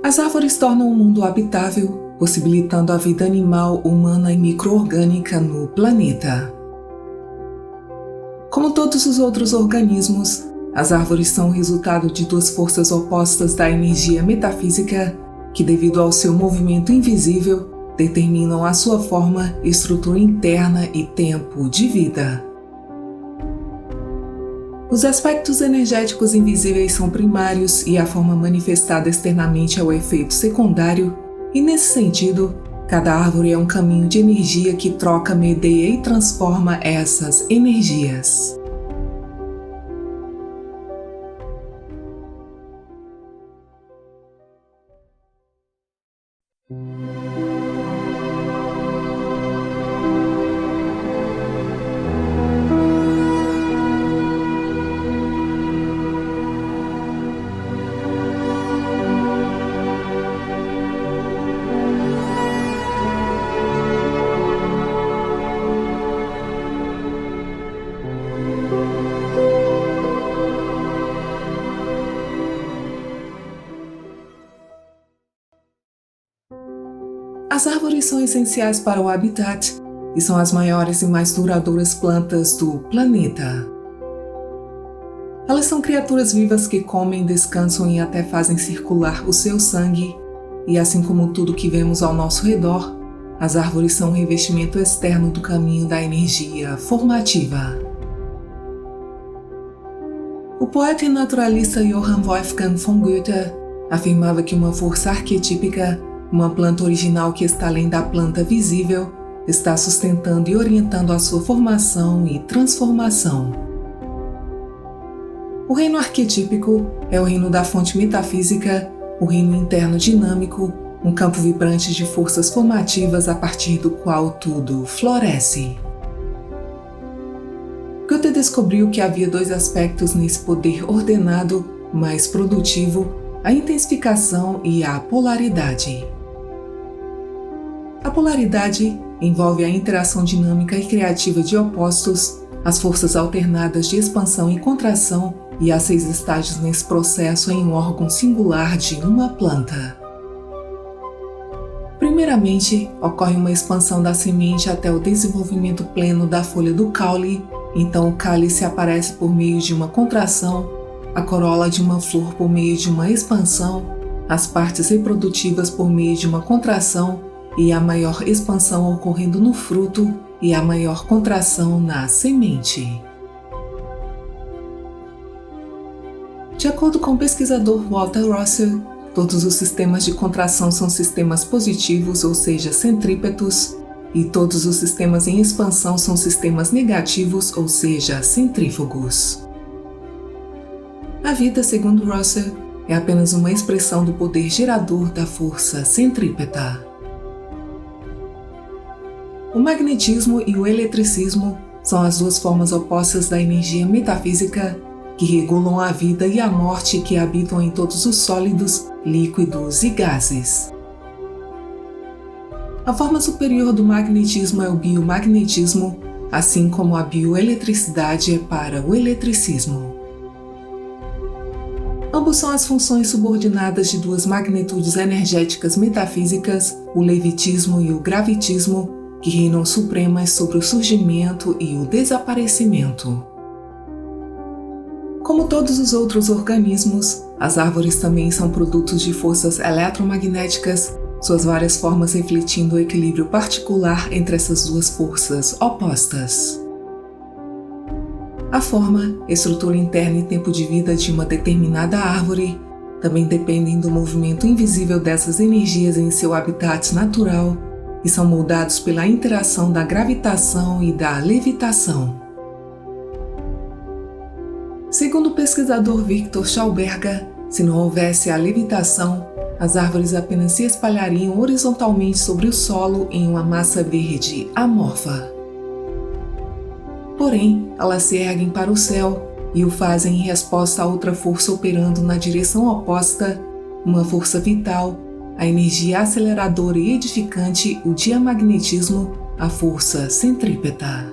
As árvores tornam o mundo habitável, possibilitando a vida animal, humana e micro-orgânica no planeta. Como todos os outros organismos, as árvores são o resultado de duas forças opostas da energia metafísica que, devido ao seu movimento invisível, determinam a sua forma, estrutura interna e tempo de vida. Os aspectos energéticos invisíveis são primários e a forma manifestada externamente é o efeito secundário, e nesse sentido, cada árvore é um caminho de energia que troca, medeia e transforma essas energias. As árvores são essenciais para o habitat e são as maiores e mais duradouras plantas do planeta. Elas são criaturas vivas que comem, descansam e até fazem circular o seu sangue, e assim como tudo que vemos ao nosso redor, as árvores são um revestimento externo do caminho da energia formativa. O poeta e naturalista Johann Wolfgang von Goethe afirmava que uma força arquetípica, uma planta original que está além da planta visível, está sustentando e orientando a sua formação e transformação. O reino arquetípico é o reino da fonte metafísica, o reino interno dinâmico, um campo vibrante de forças formativas a partir do qual tudo floresce. Goethe descobriu que havia dois aspectos nesse poder ordenado, mais produtivo: a intensificação e a polaridade. A polaridade envolve a interação dinâmica e criativa de opostos, as forças alternadas de expansão e contração e há 6 estágios nesse processo em um órgão singular de uma planta. Primeiramente, ocorre uma expansão da semente até o desenvolvimento pleno da folha do caule, então o cálice aparece por meio de uma contração, a corola de uma flor por meio de uma expansão, as partes reprodutivas por meio de uma contração e a maior expansão ocorrendo no fruto e a maior contração na semente. De acordo com o pesquisador Walter Russell, todos os sistemas de contração são sistemas positivos, ou seja, centrípetos, e todos os sistemas em expansão são sistemas negativos, ou seja, centrífugos. A vida, segundo Russell, é apenas uma expressão do poder gerador da força centrípeta. O magnetismo e o eletricismo são as duas formas opostas da energia metafísica que regulam a vida e a morte que habitam em todos os sólidos, líquidos e gases. A forma superior do magnetismo é o biomagnetismo, assim como a bioeletricidade é para o eletricismo. Ambos são as funções subordinadas de duas magnitudes energéticas metafísicas, o levitismo e o gravitismo, que reinam supremas sobre o surgimento e o desaparecimento. Como todos os outros organismos, as árvores também são produtos de forças eletromagnéticas, suas várias formas refletindo o equilíbrio particular entre essas duas forças opostas. A forma, estrutura interna e tempo de vida de uma determinada árvore também dependem do movimento invisível dessas energias em seu habitat natural e são moldados pela interação da gravitação e da levitação. Segundo o pesquisador Victor Schauberger, se não houvesse a levitação, as árvores apenas se espalhariam horizontalmente sobre o solo em uma massa verde amorfa. Porém, elas se erguem para o céu e o fazem em resposta a outra força operando na direção oposta, uma força vital, a energia aceleradora e edificante, o diamagnetismo, a força centrípeta.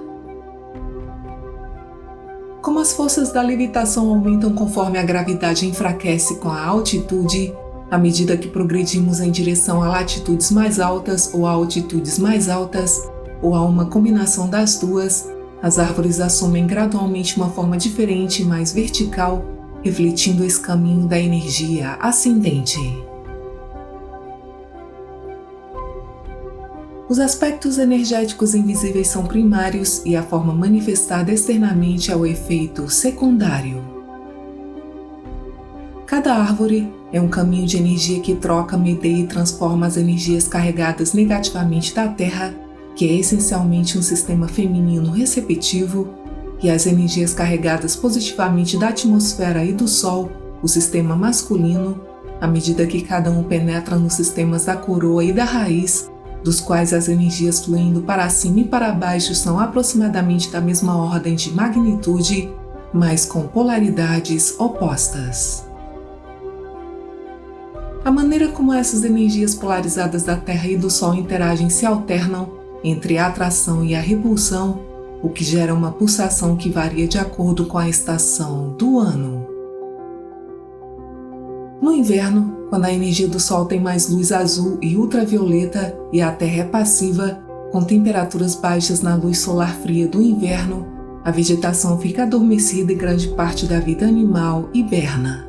Como as forças da levitação aumentam conforme a gravidade enfraquece com a altitude, À medida que progredimos em direção a latitudes mais altas ou a altitudes mais altas, ou a uma combinação das duas, as árvores assumem gradualmente uma forma diferente e mais vertical, refletindo esse caminho da energia ascendente. Os aspectos energéticos invisíveis são primários e a forma manifestada externamente é o efeito secundário. Cada árvore é um caminho de energia que troca, medeia e transforma as energias carregadas negativamente da Terra, que é essencialmente um sistema feminino receptivo, e as energias carregadas positivamente da atmosfera e do Sol, o sistema masculino, à medida que cada um penetra nos sistemas da coroa e da raiz, dos quais as energias fluindo para cima e para baixo são aproximadamente da mesma ordem de magnitude, mas com polaridades opostas. A maneira como essas energias polarizadas da Terra e do Sol interagem se alternam entre a atração e a repulsão, o que gera uma pulsação que varia de acordo com a estação do ano. No inverno, quando a energia do Sol tem mais luz azul e ultravioleta e a Terra é passiva, com temperaturas baixas na luz solar fria do inverno, a vegetação fica adormecida e grande parte da vida animal hiberna.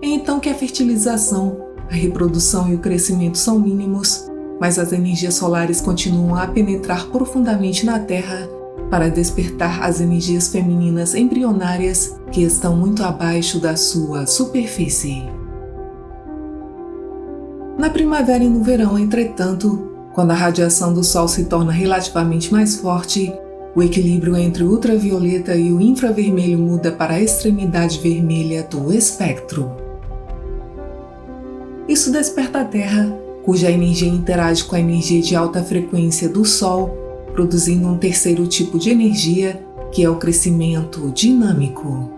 É então que a fertilização, a reprodução e o crescimento são mínimos, mas as energias solares continuam a penetrar profundamente na Terra para despertar as energias femininas embrionárias que estão muito abaixo da sua superfície. Na primavera e no verão, entretanto, quando a radiação do Sol se torna relativamente mais forte, o equilíbrio entre o ultravioleta e o infravermelho muda para a extremidade vermelha do espectro. Isso desperta a Terra, cuja energia interage com a energia de alta frequência do Sol, produzindo um terceiro tipo de energia, que é o crescimento dinâmico.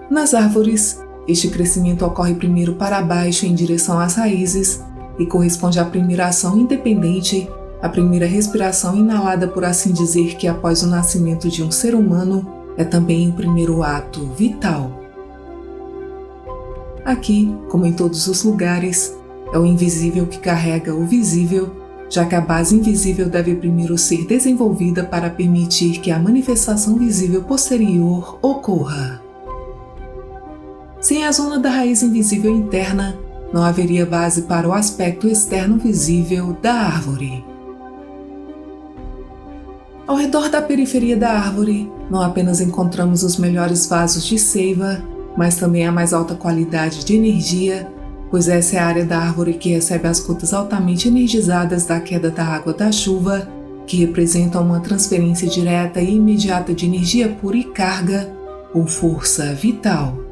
Nas árvores, este crescimento ocorre primeiro para baixo em direção às raízes e corresponde à primeira ação independente, a primeira respiração inalada, por assim dizer, que após o nascimento de um ser humano é também o primeiro ato vital. Aqui, como em todos os lugares, é o invisível que carrega o visível, já que a base invisível deve primeiro ser desenvolvida para permitir que a manifestação visível posterior ocorra. Sem a zona da raiz invisível interna, não haveria base para o aspecto externo visível da árvore. Ao redor da periferia da árvore, não apenas encontramos os melhores vasos de seiva, mas também a mais alta qualidade de energia, pois essa é a área da árvore que recebe as gotas altamente energizadas da queda da água da chuva, que representam uma transferência direta e imediata de energia pura e carga, ou força vital.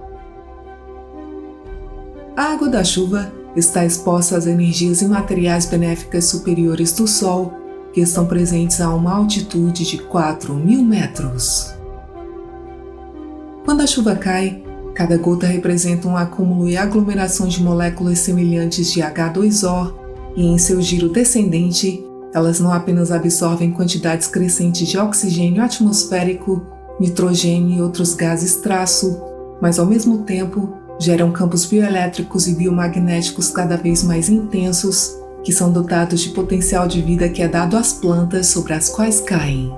A água da chuva está exposta às energias imateriais benéficas superiores do Sol, que estão presentes a uma altitude de 4.000 metros. Quando a chuva cai, cada gota representa um acúmulo e aglomeração de moléculas semelhantes de H2O, e em seu giro descendente, elas não apenas absorvem quantidades crescentes de oxigênio atmosférico, nitrogênio e outros gases traço, mas ao mesmo tempo geram campos bioelétricos e biomagnéticos cada vez mais intensos, que são dotados de potencial de vida que é dado às plantas sobre as quais caem.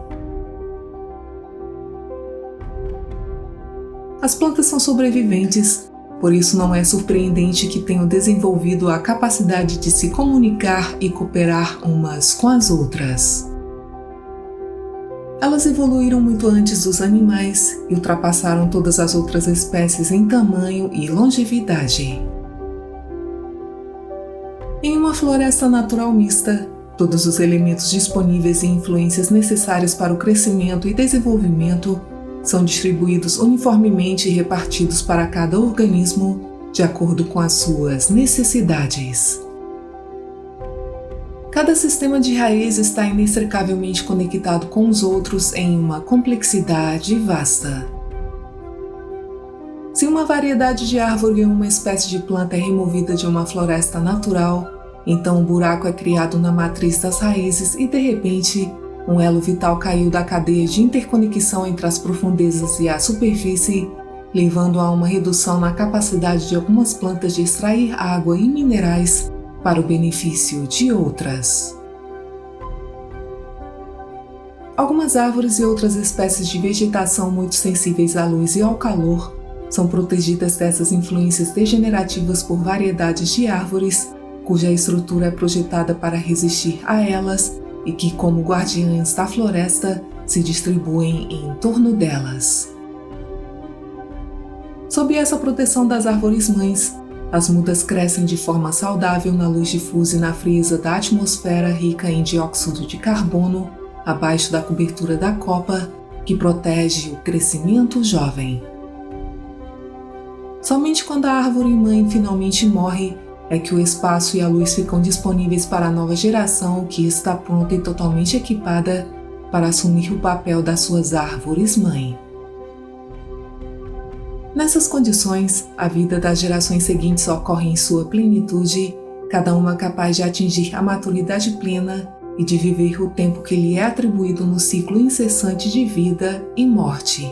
As plantas são sobreviventes, por isso não é surpreendente que tenham desenvolvido a capacidade de se comunicar e cooperar umas com as outras. Elas evoluíram muito antes dos animais e ultrapassaram todas as outras espécies em tamanho e longevidade. Em uma floresta natural mista, todos os elementos disponíveis e influências necessárias para o crescimento e desenvolvimento são distribuídos uniformemente e repartidos para cada organismo de acordo com as suas necessidades. Cada sistema de raiz está inextricavelmente conectado com os outros em uma complexidade vasta. Se uma variedade de árvore ou uma espécie de planta é removida de uma floresta natural, então um buraco é criado na matriz das raízes e, de repente, um elo vital caiu da cadeia de interconexão entre as profundezas e a superfície, levando a uma redução na capacidade de algumas plantas de extrair água e minerais para o benefício de outras. Algumas árvores e outras espécies de vegetação muito sensíveis à luz e ao calor são protegidas dessas influências degenerativas por variedades de árvores cuja estrutura é projetada para resistir a elas e que, como guardiãs da floresta, se distribuem em torno delas. Sob essa proteção das árvores-mães, as mudas crescem de forma saudável na luz difusa e na frieza da atmosfera rica em dióxido de carbono, abaixo da cobertura da copa, que protege o crescimento jovem. Somente quando a árvore-mãe finalmente morre é que o espaço e a luz ficam disponíveis para a nova geração que está pronta e totalmente equipada para assumir o papel das suas árvores-mãe. Nessas condições, a vida das gerações seguintes ocorre em sua plenitude, cada uma capaz de atingir a maturidade plena e de viver o tempo que lhe é atribuído no ciclo incessante de vida e morte.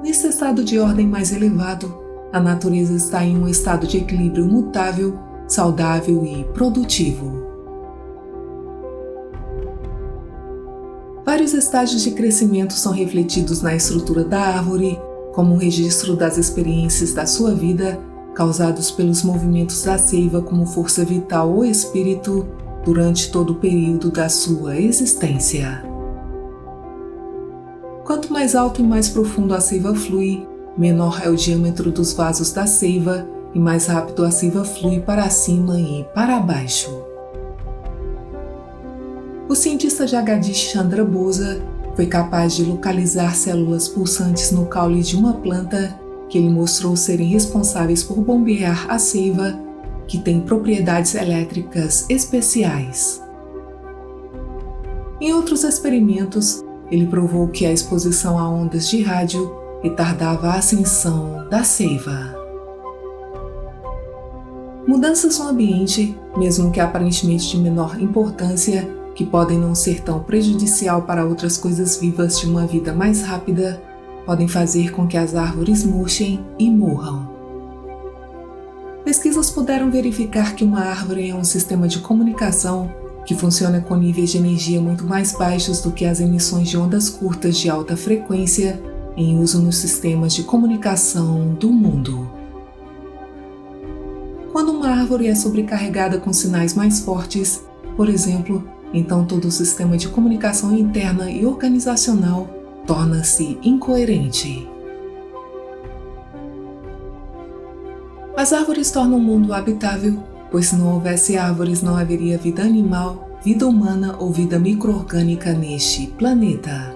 Nesse estado de ordem mais elevado, a natureza está em um estado de equilíbrio mutável, saudável e produtivo. Vários estágios de crescimento são refletidos na estrutura da árvore, como um registro das experiências da sua vida, causados pelos movimentos da seiva como força vital ou espírito durante todo o período da sua existência. Quanto mais alto e mais profundo a seiva flui, menor é o diâmetro dos vasos da seiva e mais rápido a seiva flui para cima e para baixo. O cientista Jagadish Chandra Bose foi capaz de localizar células pulsantes no caule de uma planta que ele mostrou serem responsáveis por bombear a seiva, que tem propriedades elétricas especiais. Em outros experimentos, ele provou que a exposição a ondas de rádio retardava a ascensão da seiva. Mudanças no ambiente, mesmo que aparentemente de menor importância, que podem não ser tão prejudicial para outras coisas vivas de uma vida mais rápida, podem fazer com que as árvores murchem e morram. Pesquisas puderam verificar que uma árvore é um sistema de comunicação que funciona com níveis de energia muito mais baixos do que as emissões de ondas curtas de alta frequência em uso nos sistemas de comunicação do mundo. Quando uma árvore é sobrecarregada com sinais mais fortes, por exemplo, então todo o sistema de comunicação interna e organizacional torna-se incoerente. As árvores tornam o mundo habitável, pois se não houvesse árvores não haveria vida animal, vida humana ou vida micro-orgânica neste planeta.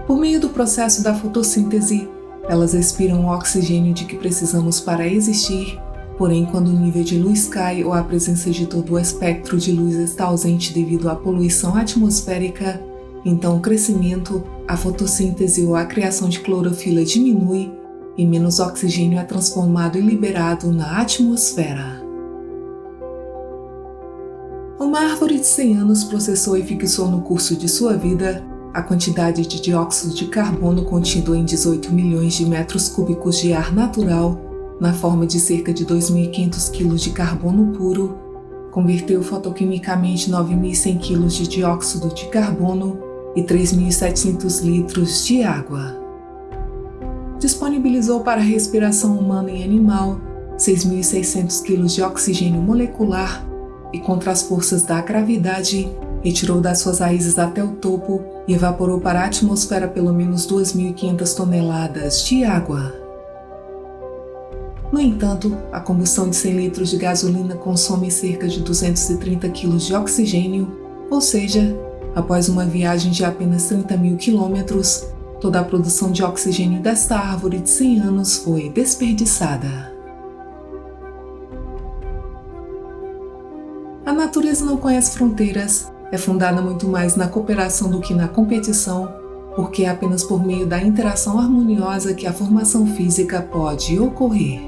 Por meio do processo da fotossíntese, elas expiram o oxigênio de que precisamos para existir, porém quando o nível de luz cai ou a presença de todo o espectro de luz está ausente devido à poluição atmosférica, então o crescimento, a fotossíntese ou a criação de clorofila diminui e menos oxigênio é transformado e liberado na atmosfera. Uma árvore de 100 anos processou e fixou no curso de sua vida a quantidade de dióxido de carbono contido em 18 milhões de metros cúbicos de ar natural, na forma de cerca de 2.500 kg de carbono puro, converteu fotoquimicamente 9.100 kg de dióxido de carbono e 3.700 litros de água. Disponibilizou para a respiração humana e animal 6.600 kg de oxigênio molecular e, contra as forças da gravidade, retirou das suas raízes até o topo e evaporou para a atmosfera pelo menos 2.500 toneladas de água. No entanto, a combustão de 100 litros de gasolina consome cerca de 230 kg de oxigênio, ou seja, após uma viagem de apenas 30.000 quilômetros, toda a produção de oxigênio desta árvore de 100 anos foi desperdiçada. A natureza não conhece fronteiras, é fundada muito mais na cooperação do que na competição, porque é apenas por meio da interação harmoniosa que a formação física pode ocorrer.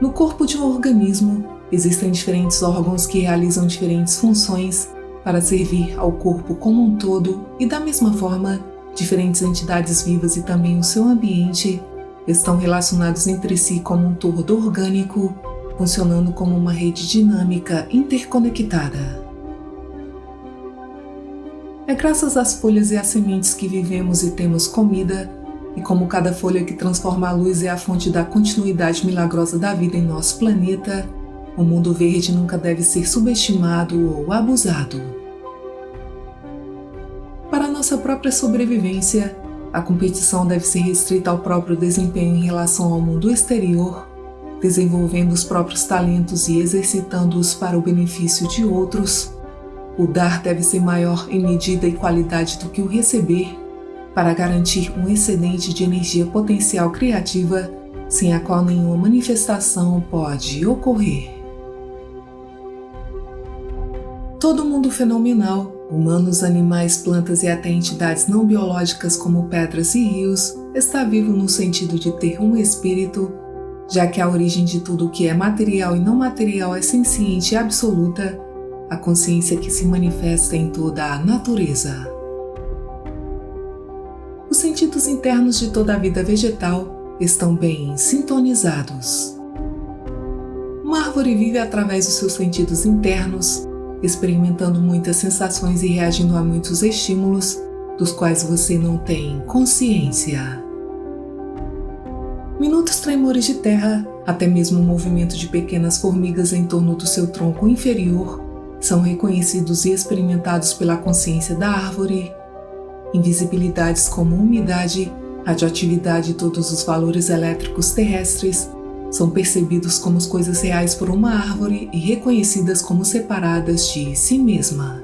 No corpo de um organismo, existem diferentes órgãos que realizam diferentes funções para servir ao corpo como um todo e, da mesma forma, diferentes entidades vivas e também o seu ambiente estão relacionados entre si como um todo orgânico, funcionando como uma rede dinâmica interconectada. É graças às folhas e às sementes que vivemos e temos comida, e como cada folha que transforma a luz é a fonte da continuidade milagrosa da vida em nosso planeta, o mundo verde nunca deve ser subestimado ou abusado. Para nossa própria sobrevivência, a competição deve ser restrita ao próprio desempenho em relação ao mundo exterior, desenvolvendo os próprios talentos e exercitando-os para o benefício de outros. O dar deve ser maior em medida e qualidade do que o receber, para garantir um excedente de energia potencial criativa, sem a qual nenhuma manifestação pode ocorrer. Todo mundo fenomenal, humanos, animais, plantas e até entidades não biológicas como pedras e rios, está vivo no sentido de ter um espírito, já que a origem de tudo o que é material e não material é senciente e absoluta, a consciência que se manifesta em toda a natureza. Os sentidos internos de toda a vida vegetal estão bem sintonizados. Uma árvore vive através dos seus sentidos internos, experimentando muitas sensações e reagindo a muitos estímulos, dos quais você não tem consciência. Minutos tremores de terra, até mesmo o movimento de pequenas formigas em torno do seu tronco inferior, são reconhecidos e experimentados pela consciência da árvore. Invisibilidades como umidade, radioatividade e todos os valores elétricos terrestres são percebidos como coisas reais por uma árvore e reconhecidas como separadas de si mesma.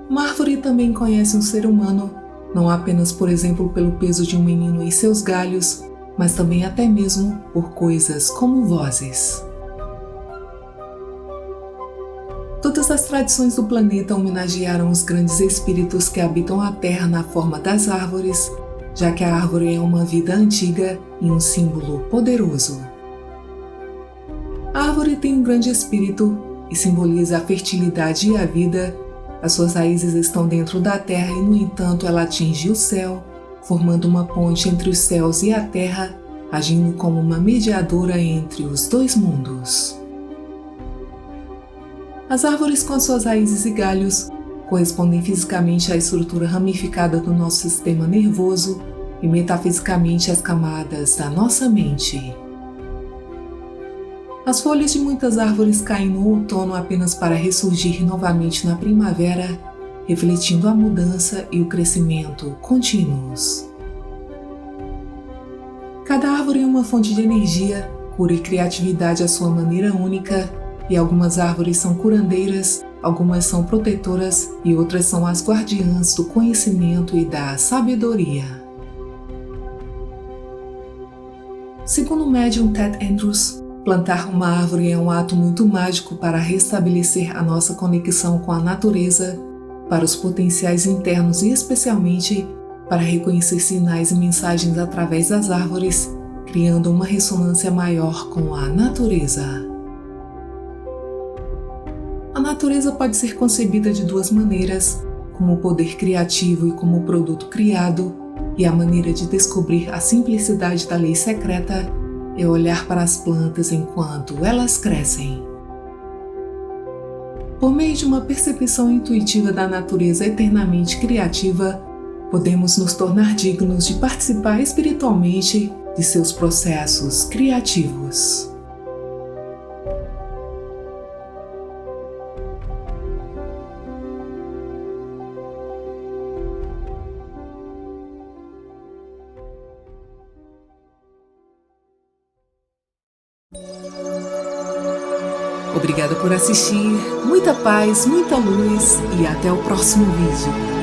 Uma árvore também conhece um ser humano, não apenas, por exemplo, pelo peso de um menino em seus galhos, mas também até mesmo por coisas como vozes. Todas as tradições do planeta homenagearam os grandes espíritos que habitam a Terra na forma das árvores, já que a árvore é uma vida antiga e um símbolo poderoso. A árvore tem um grande espírito e simboliza a fertilidade e a vida. As suas raízes estão dentro da terra e, no entanto, ela atinge o céu, formando uma ponte entre os céus e a terra, agindo como uma mediadora entre os dois mundos. As árvores com suas raízes e galhos correspondem fisicamente à estrutura ramificada do nosso sistema nervoso e metafisicamente às camadas da nossa mente. As folhas de muitas árvores caem no outono apenas para ressurgir novamente na primavera, refletindo a mudança e o crescimento contínuos. Cada árvore é uma fonte de energia, cura e criatividade à sua maneira única, e algumas árvores são curandeiras, algumas são protetoras e outras são as guardiãs do conhecimento e da sabedoria. Segundo o médium Ted Andrews, plantar uma árvore é um ato muito mágico para restabelecer a nossa conexão com a natureza, para os potenciais internos e especialmente para reconhecer sinais e mensagens através das árvores, criando uma ressonância maior com a natureza. A natureza pode ser concebida de duas maneiras, como poder criativo e como produto criado, e a maneira de descobrir a simplicidade da lei secreta é olhar para as plantas enquanto elas crescem. Por meio de uma percepção intuitiva da natureza eternamente criativa, podemos nos tornar dignos de participar espiritualmente de seus processos criativos. Obrigada por assistir, muita paz, muita luz e até o próximo vídeo.